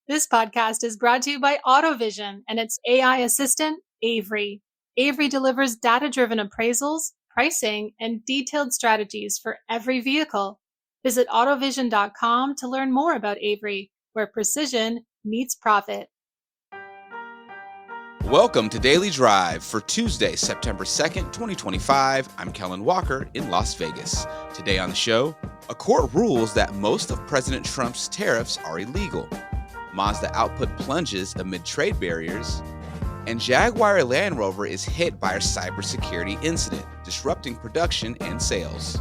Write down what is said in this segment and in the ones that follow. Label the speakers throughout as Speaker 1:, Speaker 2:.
Speaker 1: This podcast is brought to you by AutoVision and its AI assistant, Avery. Avery delivers data-driven appraisals, pricing, and detailed strategies for every vehicle. Visit autovision.com to learn more about Avery, where precision meets profit.
Speaker 2: Welcome to Daily Drive for Tuesday, September 2nd, 2025. I'm Kellen Walker in Las Vegas. Today on the show, a court rules that most of President Trump's tariffs are illegal. Mazda output plunges amid trade barriers, and Jaguar Land Rover is hit by a cybersecurity incident, disrupting production and sales.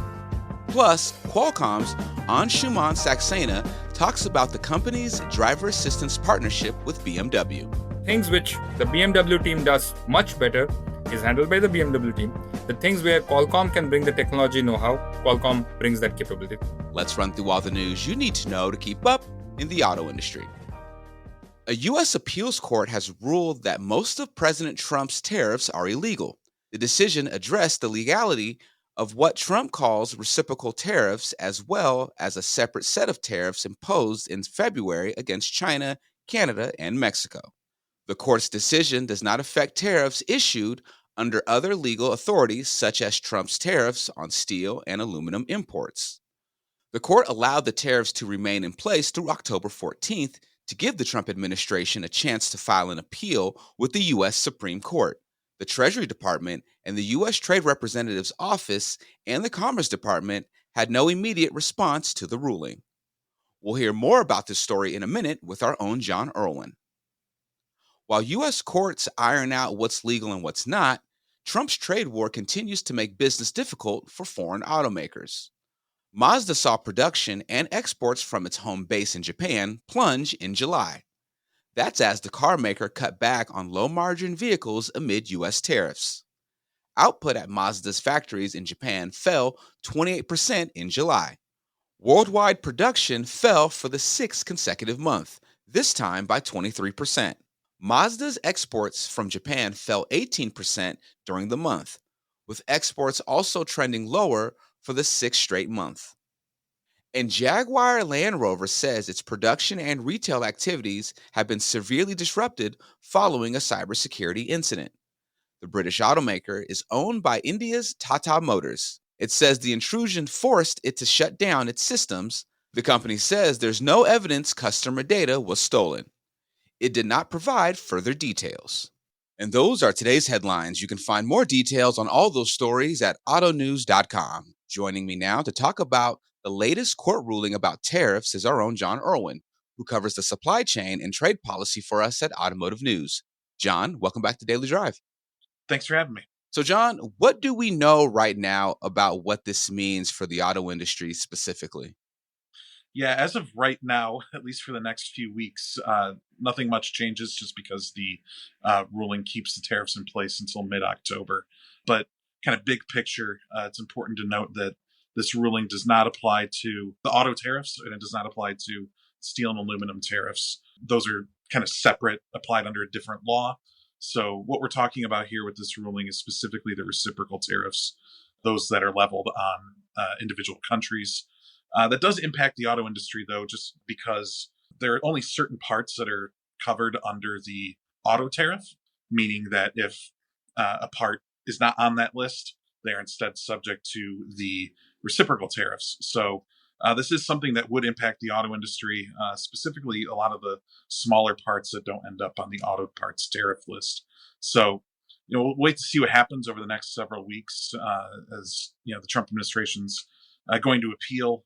Speaker 2: Plus, Qualcomm's Anshuman Saxena talks about the company's driver assistance partnership with BMW.
Speaker 3: Things which the BMW team does much better is handled by the BMW team. The things where Qualcomm can bring the technology know-how, Qualcomm brings that capability.
Speaker 2: Let's run through all the news you need to know to keep up in the auto industry. A U.S. appeals court has ruled that most of President Trump's tariffs are illegal. The decision addressed the legality of what Trump calls reciprocal tariffs, as well as a separate set of tariffs imposed in February against China, Canada, and Mexico. The court's decision does not affect tariffs issued under other legal authorities, such as Trump's tariffs on steel and aluminum imports. The court allowed the tariffs to remain in place through October 14th to give the Trump administration a chance to file an appeal with the U.S. Supreme Court. The Treasury Department and the U.S. Trade Representative's Office and the Commerce Department had no immediate response to the ruling. We'll hear more about this story in a minute with our own John Irwin. While U.S. courts iron out what's legal and what's not, Trump's trade war continues to make business difficult for foreign automakers. Mazda saw production and exports from its home base in Japan plunge in July. That's as the car maker cut back on low-margin vehicles amid U.S. tariffs. Output at Mazda's factories in Japan fell 28% in July. Worldwide production fell for the sixth consecutive month, this time by 23%. Mazda's exports from Japan fell 18% during the month, with exports also trending lower for the sixth straight month. And Jaguar Land Rover says its production and retail activities have been severely disrupted following a cybersecurity incident. The British automaker is owned by India's Tata Motors. It says the intrusion forced it to shut down its systems. The company says there's no evidence customer data was stolen. It did not provide further details. And those are today's headlines. You can find more details on all those stories at autonews.com. Joining me now to talk about the latest court ruling about tariffs is our own John Irwin, who covers the supply chain and trade policy for us at Automotive News. John, welcome back to Daily Drive.
Speaker 4: Thanks for having me.
Speaker 2: So, John, what do we know right now about what this means for the auto industry specifically?
Speaker 4: Yeah, as of right now, at least for the next few weeks, nothing much changes just because the ruling keeps the tariffs in place until mid-October. But kind of big picture, it's important to note that this ruling does not apply to the auto tariffs, and it does not apply to steel and aluminum tariffs. Those are kind of separate, applied under a different law. So what we're talking about here with this ruling is specifically the reciprocal tariffs, those that are leveled on individual countries. That does impact the auto industry, though, just because there are only certain parts that are covered under the auto tariff, meaning that if a part is not on that list, they're instead subject to the reciprocal tariffs. So this is something that would impact the auto industry, specifically a lot of the smaller parts that don't end up on the auto parts tariff list. So, we'll wait to see what happens over the next several weeks as, the Trump administration's going to appeal.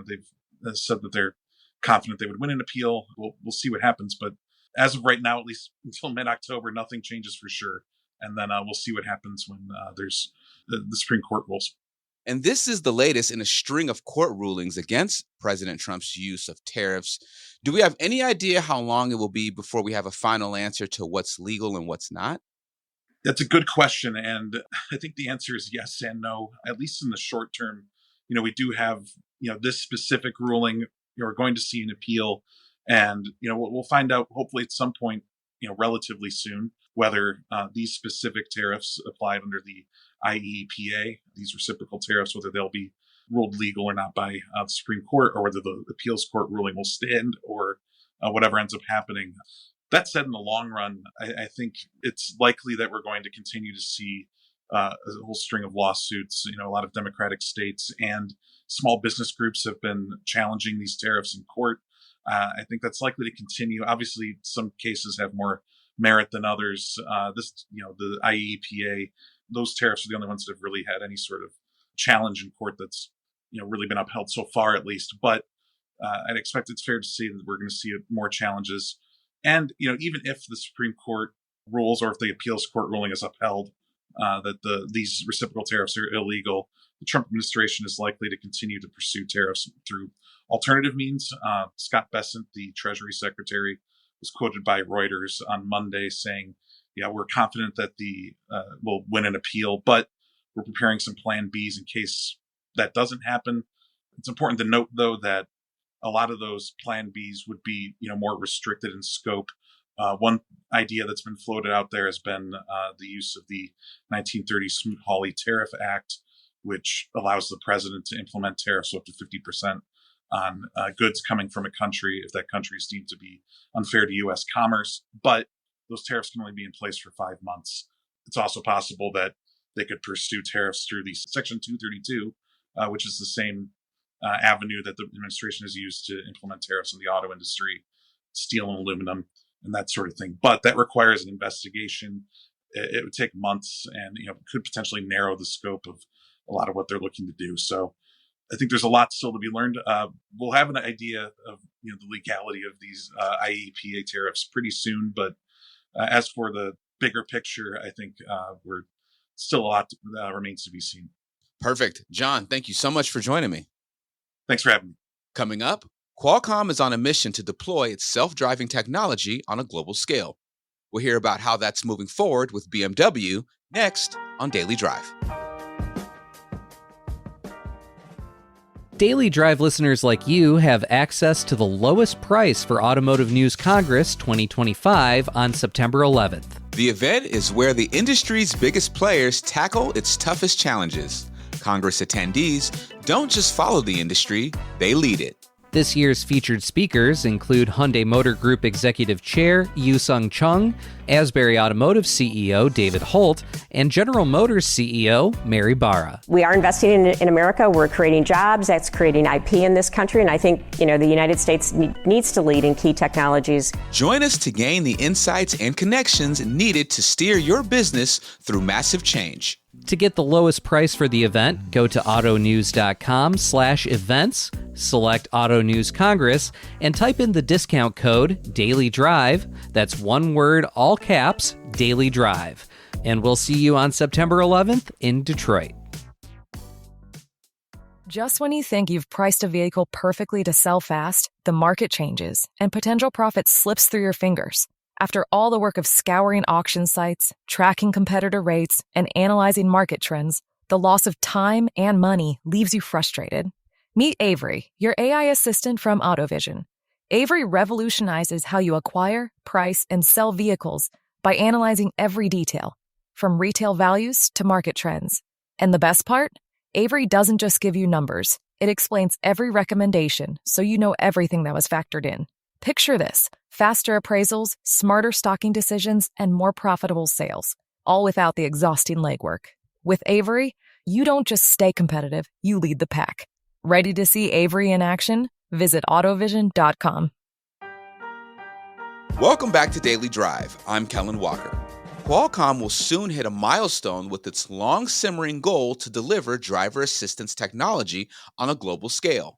Speaker 4: They've said that they're confident they would win an appeal. We'll see what happens. But as of right now, at least until mid-October, nothing changes for sure. And then we'll see what happens when there's the Supreme Court rules.
Speaker 2: And this is the latest in a string of court rulings against President Trump's use of tariffs. Do we have any idea how long it will be before we have a final answer to what's legal and what's not?
Speaker 4: That's a good question. And I think the answer is yes and no, at least in the short term. We do have, this specific ruling. We're going to see an appeal, and, we'll find out hopefully at some point, relatively soon, whether these specific tariffs applied under the IEEPA, these reciprocal tariffs, whether they'll be ruled legal or not by the Supreme Court, or whether the appeals court ruling will stand, or whatever ends up happening. That said, in the long run, I think it's likely that we're going to continue to see a whole string of lawsuits. A lot of Democratic states and small business groups have been challenging these tariffs in court. I think that's likely to continue. Obviously, some cases have more merit than others. The IEEPA, those tariffs are the only ones that have really had any sort of challenge in court that's, really been upheld so far, at least. But I'd expect it's fair to say that we're going to see more challenges. And, even if the Supreme Court rules or if the appeals court ruling is upheld, that these reciprocal tariffs are illegal, the Trump administration is likely to continue to pursue tariffs through alternative means. Scott Bessent, the Treasury Secretary, was quoted by Reuters on Monday saying, "Yeah, we're confident that we'll win an appeal, but we're preparing some Plan Bs in case that doesn't happen." It's important to note, though, that a lot of those Plan Bs would be, more restricted in scope. One idea that's been floated out there has been the use of the 1930 Smoot-Hawley Tariff Act, which allows the president to implement tariffs up to 50% on goods coming from a country if that country is deemed to be unfair to U.S. commerce. But those tariffs can only be in place for 5 months. It's also possible that they could pursue tariffs through the Section 232, which is the same avenue that the administration has used to implement tariffs in the auto industry, steel and aluminum, and that sort of thing. But that requires an investigation. It would take months and, could potentially narrow the scope of a lot of what they're looking to do. So I think there's a lot still to be learned. We'll have an idea of, the legality of these IEEPA tariffs pretty soon. But as for the bigger picture, I think we're still a lot remains to be seen.
Speaker 2: Perfect. John, thank you so much for joining me.
Speaker 4: Thanks for having me.
Speaker 2: Coming up, Qualcomm is on a mission to deploy its self-driving technology on a global scale. We'll hear about how that's moving forward with BMW next on Daily Drive.
Speaker 5: Daily Drive listeners like you have access to the lowest price for Automotive News Congress 2025 on September 11th.
Speaker 2: The event is where the industry's biggest players tackle its toughest challenges. Congress attendees don't just follow the industry, they lead it.
Speaker 5: This year's featured speakers include Hyundai Motor Group Executive Chair Yu-Sung Chung, Asbury Automotive CEO David Holt, and General Motors CEO Mary Barra.
Speaker 6: We are investing in America. We're creating jobs. That's creating IP in this country. And I think, the United States needs to lead in key technologies.
Speaker 2: Join us to gain the insights and connections needed to steer your business through massive change.
Speaker 5: To get the lowest price for the event, go to autonews.com/events, select Auto News Congress, and type in the discount code DAILYDRIVE. That's one word, all caps, Daily Drive. And we'll see you on September 11th in Detroit.
Speaker 7: Just when you think you've priced a vehicle perfectly to sell fast, the market changes and potential profit slips through your fingers. After all the work of scouring auction sites, tracking competitor rates, and analyzing market trends, the loss of time and money leaves you frustrated. Meet Avery, your AI assistant from AutoVision. Avery revolutionizes how you acquire, price, and sell vehicles by analyzing every detail, from retail values to market trends. And the best part? Avery doesn't just give you numbers. It explains every recommendation so you know everything that was factored in. Picture this: faster appraisals, smarter stocking decisions, and more profitable sales, all without the exhausting legwork. With Avery, you don't just stay competitive, you lead the pack. Ready to see Avery in action? Visit autovision.com.
Speaker 2: Welcome back to Daily Drive. I'm Kellen Walker. Qualcomm will soon hit a milestone with its long-simmering goal to deliver driver assistance technology on a global scale.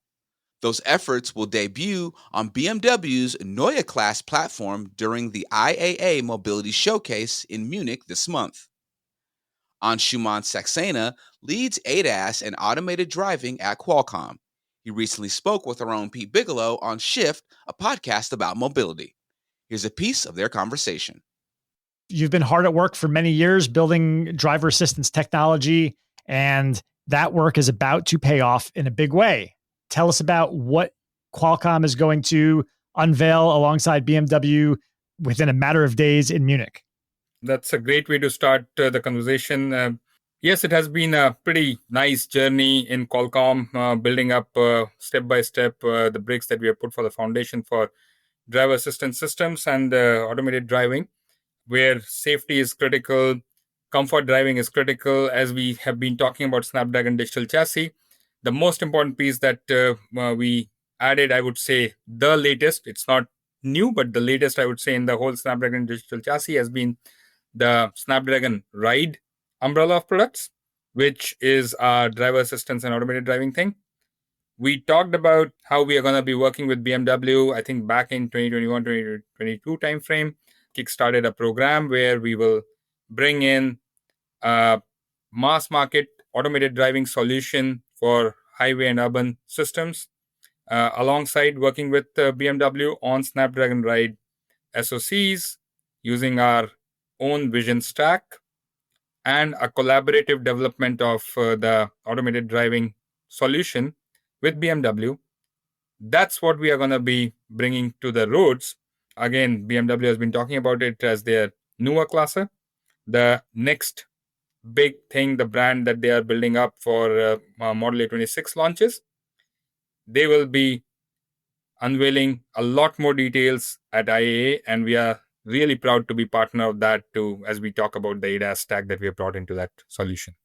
Speaker 2: Those efforts will debut on BMW's Neue Class platform during the IAA Mobility Showcase in Munich this month. Anshuman Saxena leads ADAS and automated driving at Qualcomm. He recently spoke with our own Pete Bigelow on Shift, a podcast about mobility. Here's a piece of their conversation.
Speaker 8: You've been hard at work for many years building driver assistance technology, and that work is about to pay off in a big way. Tell us about what Qualcomm is going to unveil alongside BMW within a matter of days in Munich.
Speaker 3: That's a great way to start the conversation. Yes, it has been a pretty nice journey in Qualcomm, building up step by step the bricks that we have put for the foundation for driver assistance systems and automated driving, where safety is critical, comfort driving is critical. As we have been talking about Snapdragon Digital Chassis, the most important piece that we added, I would say, the latest, it's not new, but the latest, I would say, in the whole Snapdragon Digital Chassis has been the Snapdragon Ride umbrella of products, which is our driver assistance and automated driving thing. We talked about how we are going to be working with BMW, I think back in 2021, 2022 timeframe, kickstarted a program where we will bring in a mass market automated driving solution for highway and urban systems, alongside working with BMW on Snapdragon Ride SoCs using our own vision stack and a collaborative development of the automated driving solution with BMW. That's what we are going to be bringing to the roads. Again, BMW has been talking about it as their newer classer. The next big thing, the brand that they are building up for Model A26 launches, they will be unveiling a lot more details at IAA, and we are really proud to be partner of that too, as we talk about the ADAS stack that we have brought into that solution.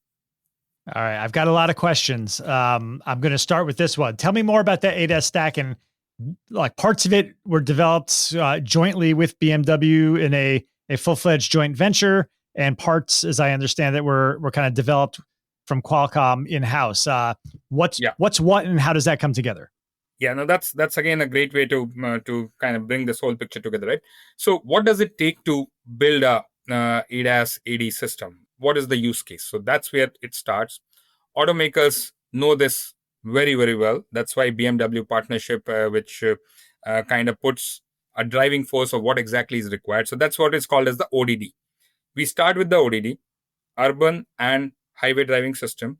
Speaker 8: All right, I've got a lot of questions. I'm going to start with this one. Tell me more about the ADAS stack, and like parts of it were developed jointly with BMW in a full-fledged joint venture, and parts, as I understand it, were kind of developed from Qualcomm in-house. What's what, and how does that come together?
Speaker 3: Yeah, no, that's again a great way to kind of bring this whole picture together, right? So, what does it take to build a ADAS AD system? What is the use case? So that's where it starts. Automakers know this very, very well. That's why BMW partnership, which kind of puts a driving force of what exactly is required. So that's what is called as the ODD. We start with the ODD, urban and highway driving system.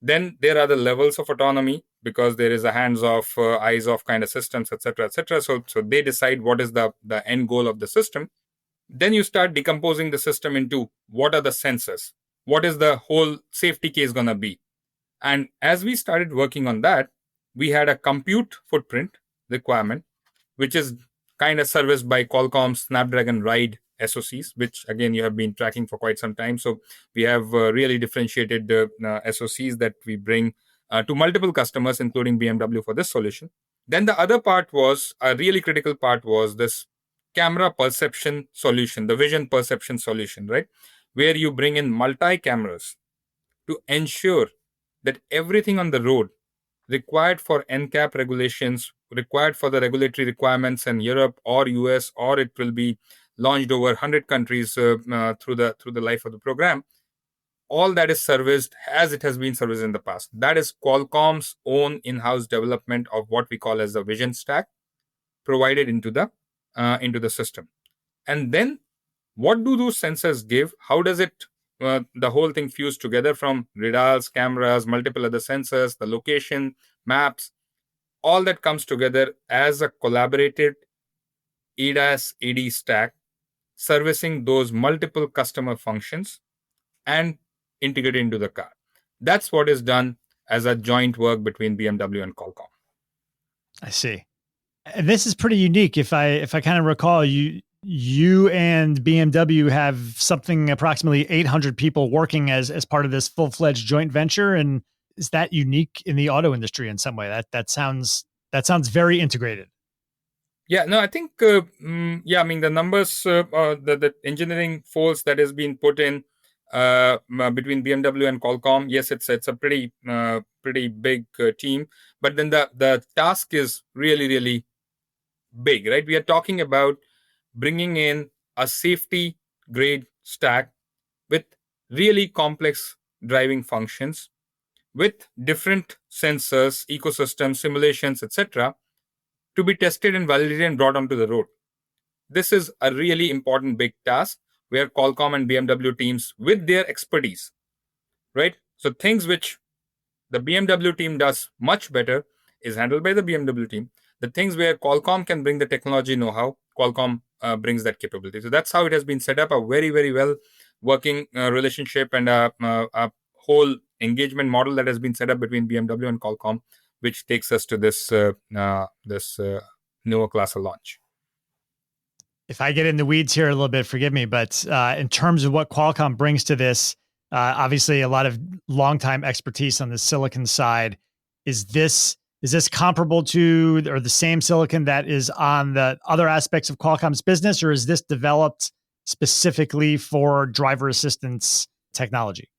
Speaker 3: Then there are the levels of autonomy, because there is a hands-off, eyes-off kind of systems, etc., etc. So they decide what is the end goal of the system. Then you start decomposing the system into what are the sensors, what is the whole safety case going to be. And as we started working on that, we had a compute footprint requirement, which is kind of serviced by Qualcomm's Snapdragon Ride SoCs, which again you have been tracking for quite some time. So we have really differentiated SoCs that we bring to multiple customers, including BMW, for this solution. Then the other part was, a really critical part was this camera perception solution, the vision perception solution, right? Where you bring in multi-cameras to ensure that everything on the road required for NCAP regulations, required for the regulatory requirements in Europe or US, or it will be launched over 100 countries through the life of the program, all that is serviced as it has been serviced in the past. That is Qualcomm's own in-house development of what we call as the vision stack, provided into the system. And then what do those sensors give? How does it the whole thing fuse together from radars, cameras, multiple other sensors, the location, maps, all that comes together as a collaborated ADAS AD stack, servicing those multiple customer functions and integrated into the car. That's what is done as a joint work between BMW and Qualcomm.
Speaker 8: I see. And this is pretty unique. If I kind of recall, you and BMW have something approximately 800 people working as part of this full-fledged joint venture. And is that unique in the auto industry in some way? That sounds very integrated.
Speaker 3: Yeah, no, I think, the numbers, the engineering force that has been put in between BMW and Qualcomm, yes, it's a pretty big team. But then the task is really, really big, right? We are talking about bringing in a safety grade stack with really complex driving functions, with different sensors, ecosystems, simulations, etc., to be tested and validated and brought onto the road. This is a really important big task where Qualcomm and BMW teams, with their expertise, right? So things which the BMW team does much better is handled by the BMW team. The things where Qualcomm can bring the technology know-how, Qualcomm brings that capability. So that's how it has been set up, a very, very well working relationship and a whole engagement model that has been set up between BMW and Qualcomm, which takes us to this newer class of launch.
Speaker 8: if I get in the weeds here a little bit, forgive me, but in terms of what Qualcomm brings to this, obviously a lot of longtime expertise on the silicon side. Is this comparable to or the same silicon that is on the other aspects of Qualcomm's business, or is this developed specifically for driver assistance technology?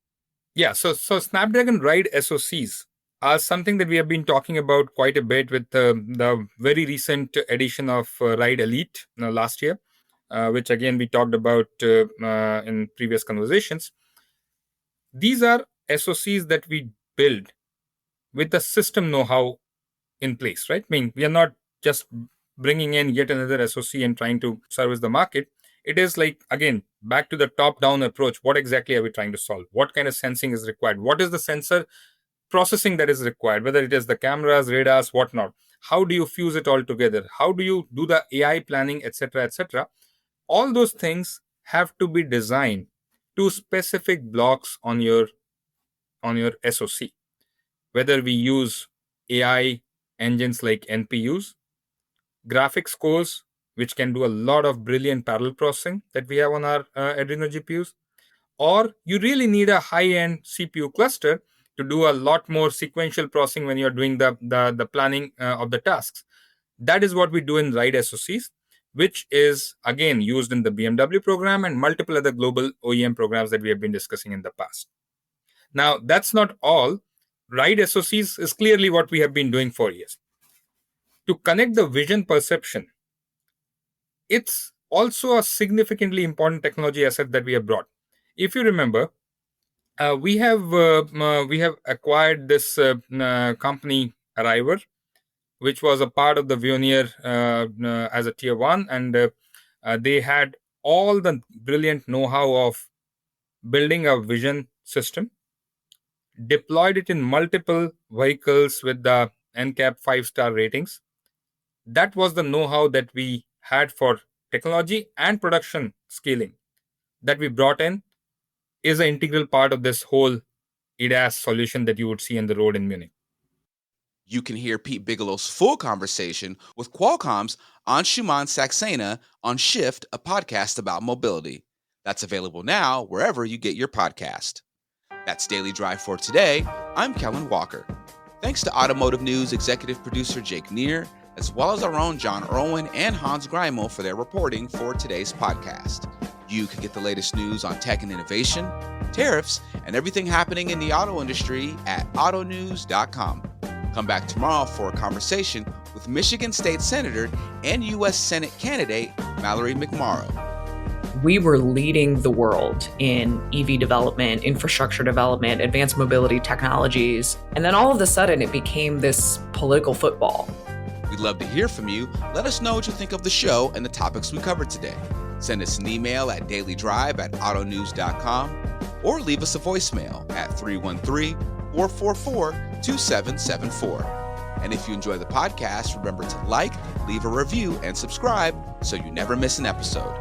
Speaker 3: Yeah, so Snapdragon Ride SoCs are something that we have been talking about quite a bit with the very recent edition of Ride Elite last year, which again we talked about in previous conversations. These are SoCs that we build with the system know-how in place, right? I mean, we are not just bringing in yet another SoC and trying to service the market. It is like, again, back to the top-down approach. What exactly are we trying to solve? What kind of sensing is required? What is the sensor processing that is required, whether it is the cameras, radars, whatnot? How do you fuse it all together? How do you do the AI planning, etc., etc.? All those things have to be designed to specific blocks on your SoC. Whether we use AI engines like NPUs, graphics cores, which can do a lot of brilliant parallel processing that we have on our Adreno GPUs, or you really need a high-end CPU cluster to do a lot more sequential processing when you're doing the planning of the tasks. That is what we do in Ride SoCs, which is, again, used in the BMW program and multiple other global OEM programs that we have been discussing in the past. Now, that's not all. Ride SoCs is clearly what we have been doing for years. To connect the vision perception, it's also a significantly important technology asset that we have brought. If you remember, we have acquired this company Arriver, which was a part of the Veoneer as a tier 1, and they had all the brilliant know-how of building a vision system, deployed it in multiple vehicles with the NCAP 5-star ratings. That was the know-how that we had for technology and production scaling that we brought in, is an integral part of this whole ADAS solution that you would see on the road in Munich.
Speaker 2: You can hear Pete Bigelow's full conversation with Qualcomm's Anshuman Saxena on Shift, a podcast about mobility. That's available now wherever you get your podcast. That's Daily Drive for today. I'm Kellen Walker. Thanks to Automotive News executive producer Jake Neer, as well as our own John Irwin and Hans Greimel for their reporting for today's podcast. You can get the latest news on tech and innovation, tariffs, and everything happening in the auto industry at autonews.com. Come back tomorrow for a conversation with Michigan State Senator and U.S. Senate candidate Mallory McMorrow.
Speaker 9: We were leading the world in EV development, infrastructure development, advanced mobility technologies. And then all of a sudden it became this political football.
Speaker 2: We'd love to hear from you. Let us know what you think of the show and the topics we covered today. Send us an email at dailydrive@autonews.com or leave us a voicemail at 313-444-2774. And if you enjoy the podcast, remember to like, leave a review, and subscribe so you never miss an episode.